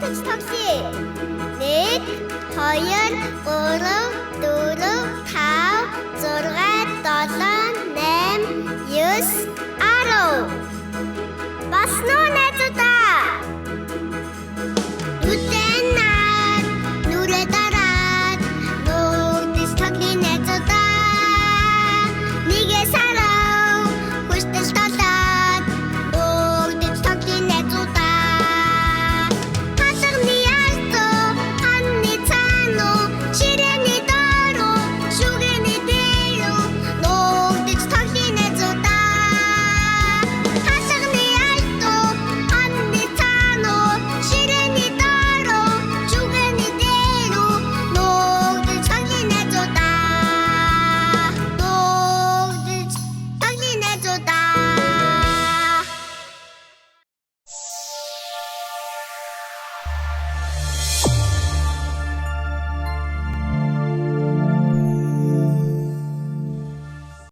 Taxi. Нэг, хоёр, гурав, дөрөв, тав, зургаан, долоон, найм, 9, 10. Басна уу найзуудаа? Нүдэн наад, нүрэ дараад, нүүдс тоглоё найзуудаа. Нэгэ сарав, хүстэл толоод, нүүдс тоглоё найзуудаа. Хасагны альтуу, ханны цаануу, ширээний дооруу, шүгэний дээрүү, нүүдс тоглоё найзуудаа. Хасагны альтуу, ханны цаануу, ширээний дооруу, шүгэний дээрүү, нүүдс тоглоё найзуудаа. Нүүдс тоглоё найзуудаа.